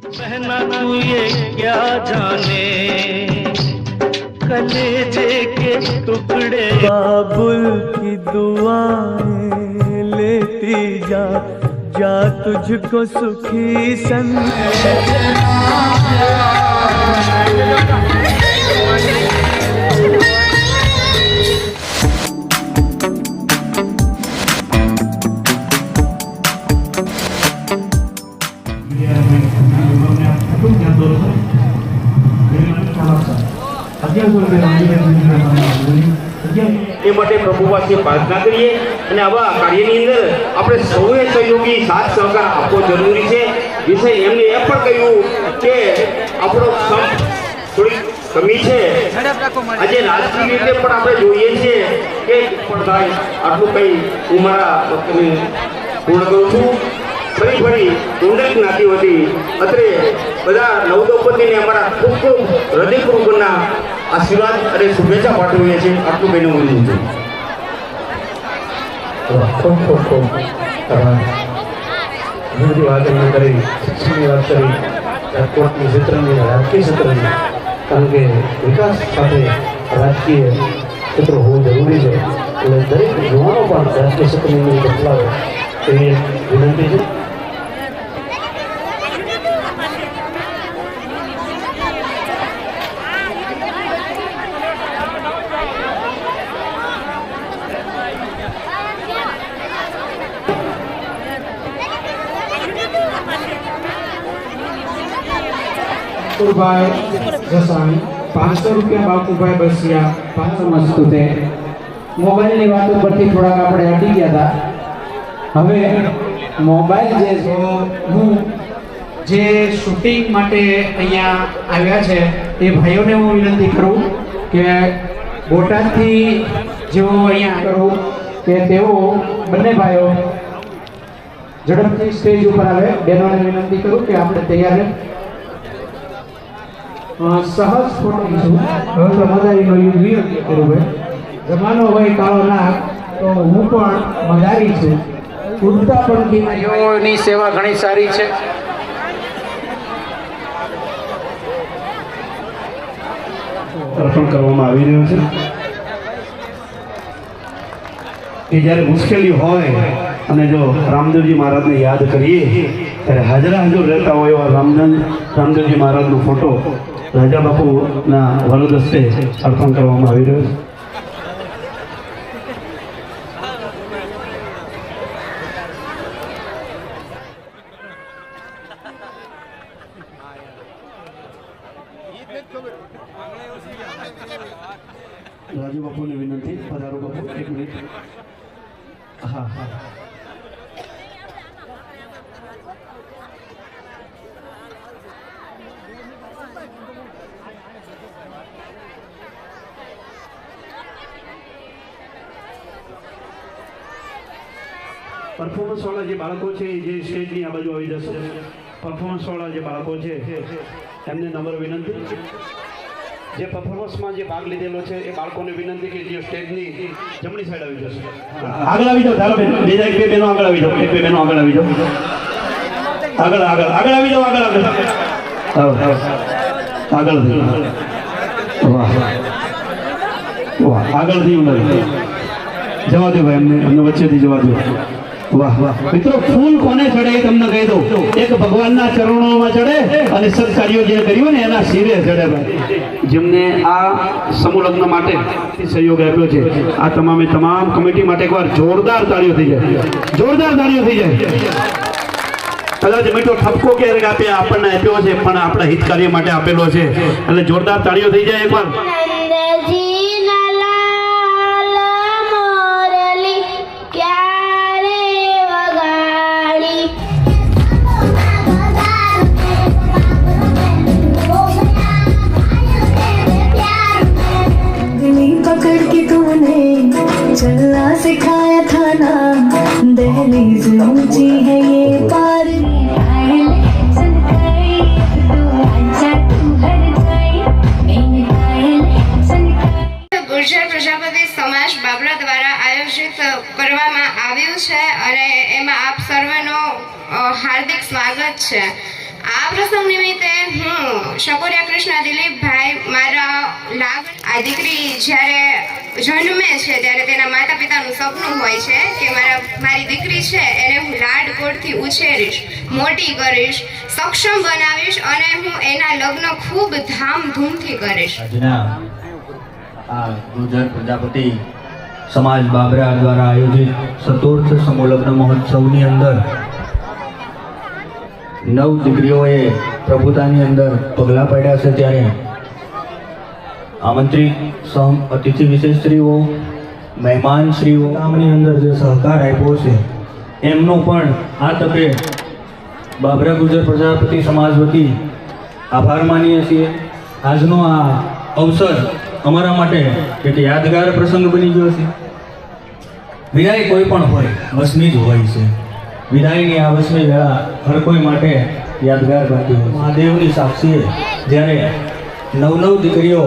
बहना तू ये क्या जाने कलेजे के टुकड़े बाबुल की दुआएं लेती जा जा तुझको सुखी એ માટે પ્રભુ પાસે પ્રાર્થના કરીએ અને આવા કાર્યની અંદર આપણે સૌએ સહયોગી સાથ સહકાર આપવો જરૂરી છે. વિષય એમને એ પણ કહ્યું કે આપણો થોડી કમી છે. આજે રાજકીય રીતે પણ આપણે જોઈએ છીએ કે પણ થાય આટલું કંઈ હું મારા વક્તવ્ય પૂર્ણ કરું છું. ફરી ટુંડલ જ્ઞાતિ હતી અત્રે બધા નવદંપતિને અમારા ખૂબ ખૂબ હૃદયપૂર્વકના આશીર્વાદ અને શુભેચ્છા પાઠવીએ છીએ. આટલું કહીને હું છું. ખૂબ ખૂબ ખૂબ બધી વાત એમને કરી, શિક્ષણની વાત કરી, રાજકોટની ક્ષેત્રની રાજકીય ક્ષેત્રની, કારણ કે વિકાસ સાથે રાજકીય ક્ષેત્ર હોવું જરૂરી છે. એટલે દરેક યુવાનો પણ રાજકીય ક્ષેત્રની અંદર બદલાવે એવી વિનંતી છે. જસાણી 500 રૂપિયા બાપુભાઈ બસિયા 500 મસ્તુ તે મોબાઈલની વાત ઉપરથી થોડાક આપણે અડી ગયા હતા. હવે મોબાઈલ જે છે હું જે શૂટિંગ માટે અહીંયા આવ્યા છે એ ભાઈઓને હું વિનંતી કરું કે બોટાદથી જેઓ અહીંયા કરું કે તેઓ બંને ભાઈઓ ઝડપથી સ્ટેજ ઉપર આવે. બહેનોને વિનંતી કરું કે આપણે તૈયાર રહે. સહજ ફોટો છું. હવે તો મદારીનો યુગ રહ્યો કર્યું ભાઈ. જમાનો હોય કાળો નાક તો હું પણ મદારી છું. ઉડતા પંખીની સેવા ઘણી સારી છે. અર્પણ કરવામાં આવી રહ્યો છે કે જ્યારે મુશ્કેલી હોય અને જો રામદેવજી મહારાજને યાદ કરીએ ત્યારે હાજરા હાજર રહેતા હોય એવા રામદેવજી મહારાજનો ફોટો રાજા બાપુના વરદસ્તે અર્પણ કરવામાં આવી રહ્યો છે. રાજુ બાપુની વિનંતી, પધારો બાપુ, 1 મિનિટ. હા હા પરફોર્મન્સ વાળા જે બાળકો છે જે સ્ટેજની આ બાજુ આવી જશે. પરફોર્મન્સ વાળા જે બાળકો છે એમને નમ્ર વિનંતી, જે પરફોર્મન્સમાં જે ભાગ લીધેલો છે એ બાળકોને વિનંતી કે જે સ્ટેજની જમણી સાઈડ આવી જશે. આગળ આવી જાઓ, ધારો બેન, બે બહેનો આગળ આવી જાઓ, 1-2 બહેનો આગળ આવી જાઓ, આગળ આગળ આગળ આવી જાઓ, આગળ આગળ આગળથી. વાહ વાહ, આગળથી જવા દો ભાઈ, અમને વચ્ચેથી જવા દો. વાહ વાહ મિત્રો, ફૂલ કોને ચડે એ તમને કહી દઉં. એક ભગવાનના ચરણોમાં ચડે અને સત્કાર્યો જે કર્યું ને એના શિરે ચડે ભાઈ. જેમને આ સમૂહ લગ્ન માટે સહયોગ આપ્યો છે આ તમામે તમામ કમિટી માટે એકવાર જોરદાર તાળીઓ થઈ જાય, જોરદાર તાળીઓ થઈ જાય. કદાચ મીઠો ઠપકો ક્યારેક આપણને આપ્યો છે પણ આપણા હિત કાર્ય માટે આપેલો છે, એટલે જોરદાર તાળીઓ થઈ જાય એકવાર. चलना सिखाया था ना, दहलीज ऊंची है ये पार ગુર્જર પ્રજાપતિ સમાજ બાબરા દ્વારા આયોજિત કરવામાં આવ્યું છે અને એમાં આપ સર્વનો હાર્દિક સ્વાગત છે. આ પ્રસંગ નિમિત્તે હું શકુરિયા કૃષ્ણ દિલીપભાઈ મારા આ દીકરી જ્યારે જન્મે છે ત્યારે તેના માતા પિતાનું સપનું હોય છે કે મારી દીકરી છે એને હું લાડકોડથી ઉછેરીશ, મોટી કરીશ, સક્ષમ બનાવીશ અને હું એના લગ્ન ખૂબ ધામધૂમથી કરીશ. આજના આ ગુર્જર પ્રજાપતિ સમાજ બાબરા દ્વારા આયોજિત ચતુર્થ સમૂહ લગ્ન મહોત્સવની અંદર 9 દીકરીઓએ પ્રભુતાની અંદર પગલાં પાડ્યા છે, ત્યારે આમંત્રિત અતિથિ વિશેષશ્રીઓ, મહેમાનશ્રીઓ ગામની અંદર જે સહકાર આપ્યો છે એમનો પણ આ તકે બાબરા ગુર્જર પ્રજાપતિ સમાજ વતી આભાર માનીએ છીએ. આજનો આ અવસર અમારા માટે એક યાદગાર પ્રસંગ બની ગયો છે. વિદાય કોઈ પણ હોય વસમી જ હોય છે. વિદાયની આ વસમી વેળા હર કોઈ માટે યાદગાર બનતી હોય. મહાદેવની સાક્ષીએ જ્યારે 9 દીકરીઓ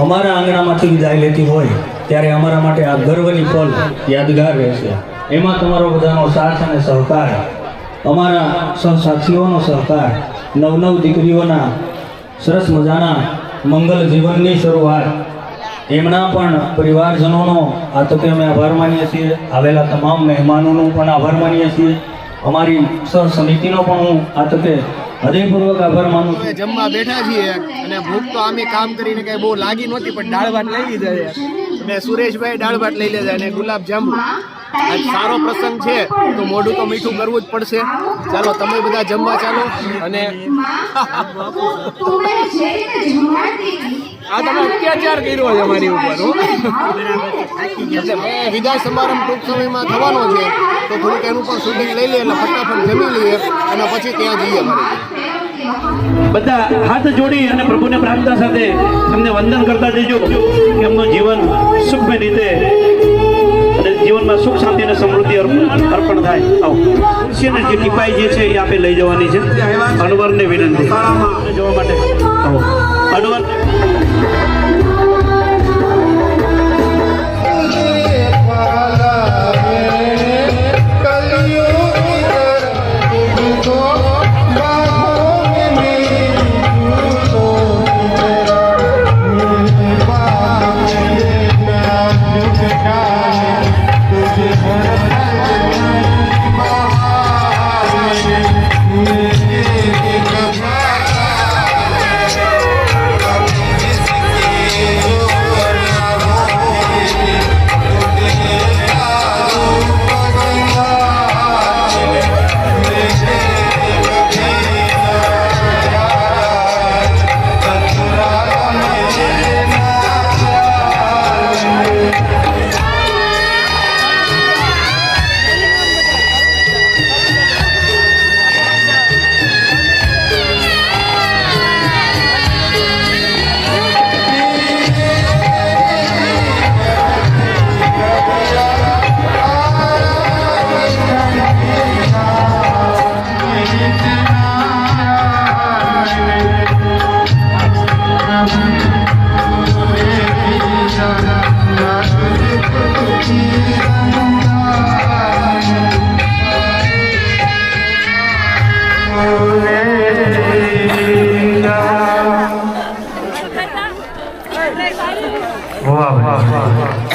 અમારા આંગણામાંથી વિદાય લેતી હોય ત્યારે અમારા માટે આ ગર્વની પલ યાદગાર રહેશે. એમાં તમારો બધાનો સાથ અને સહકાર, અમારા સહસાથીઓનો સહકાર, 9 દીકરીઓના સરસ મજાના મંગલ જીવનની શરૂઆત, એમના પણ પરિવારજનોનો આ તકે અમે આભાર માનીએ છીએ. આવેલા તમામ મહેમાનોનો પણ આભાર માનીએ છીએ. અમારી સહ સમિતિનો પણ હું આ તકે હૃદયપૂર્વક આભાર માનું છું. જમવા બેઠા છીએ અને ભૂખ તો આમે કામ કરીને કઈ બહુ લાગી નહોતી, પણ દાળ ભાત લઈ લીધા છે. મેં સુરેશભાઈ દાળ ભાત લઈ લીધા અને ગુલાબ જાંબુ. આજ સારો પ્રસંગ છે તો મોઢું તો મીઠું કરવું જ પડશે. ચાલો તમે બધા જમવા ચાલો. અને આ તમે અત્યાચાર કર્યો છે અમારી ઉપર. એટલે વિદાય સમારંભ ટૂંક સમયમાં થવાનો છે તો થોડુંક એનું પણ શૂટિંગ લઈ લઈએ એટલે ફટાફટ જમી લઈએ અને પછી ત્યાં જઈએ. બધા હાથ જોડી અને પ્રભુને પ્રાર્થના સાથે એમને વંદન કરતા જજો કે એમનું જીવન સુખમય રીતે અને જીવનમાં સુખ શાંતિ અને સમૃદ્ધિ અર્પણ થાય. આવો ખુરશીને જે ટીપાઈ જે છે એ આપણે લઈ જવાની છે. અનવરને વિનંતી જવા માટે. આવો અનવર.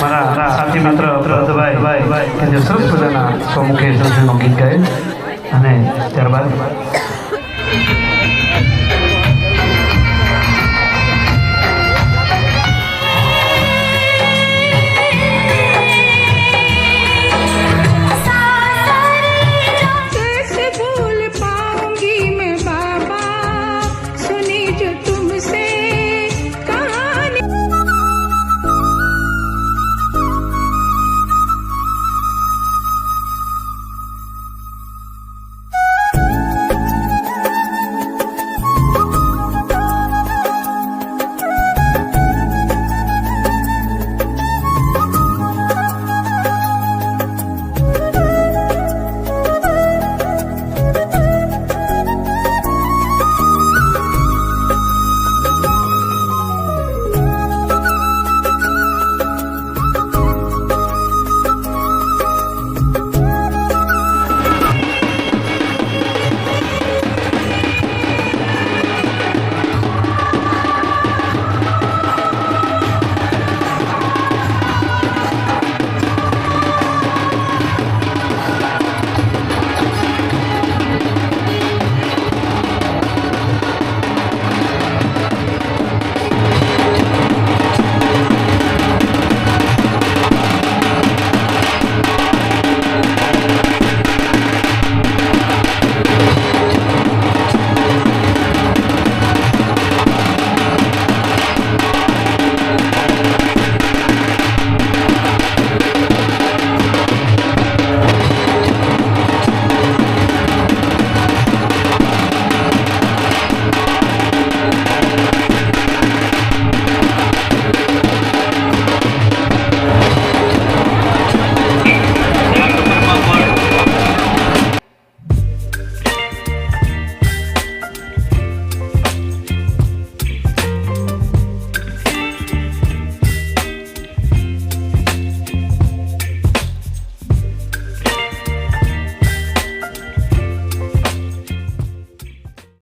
મારા સાથી મિત્ર ભરતભાઈ કે જે સરસ મજાના સ્વમુખે ગીત ગાય અને ત્યારબાદ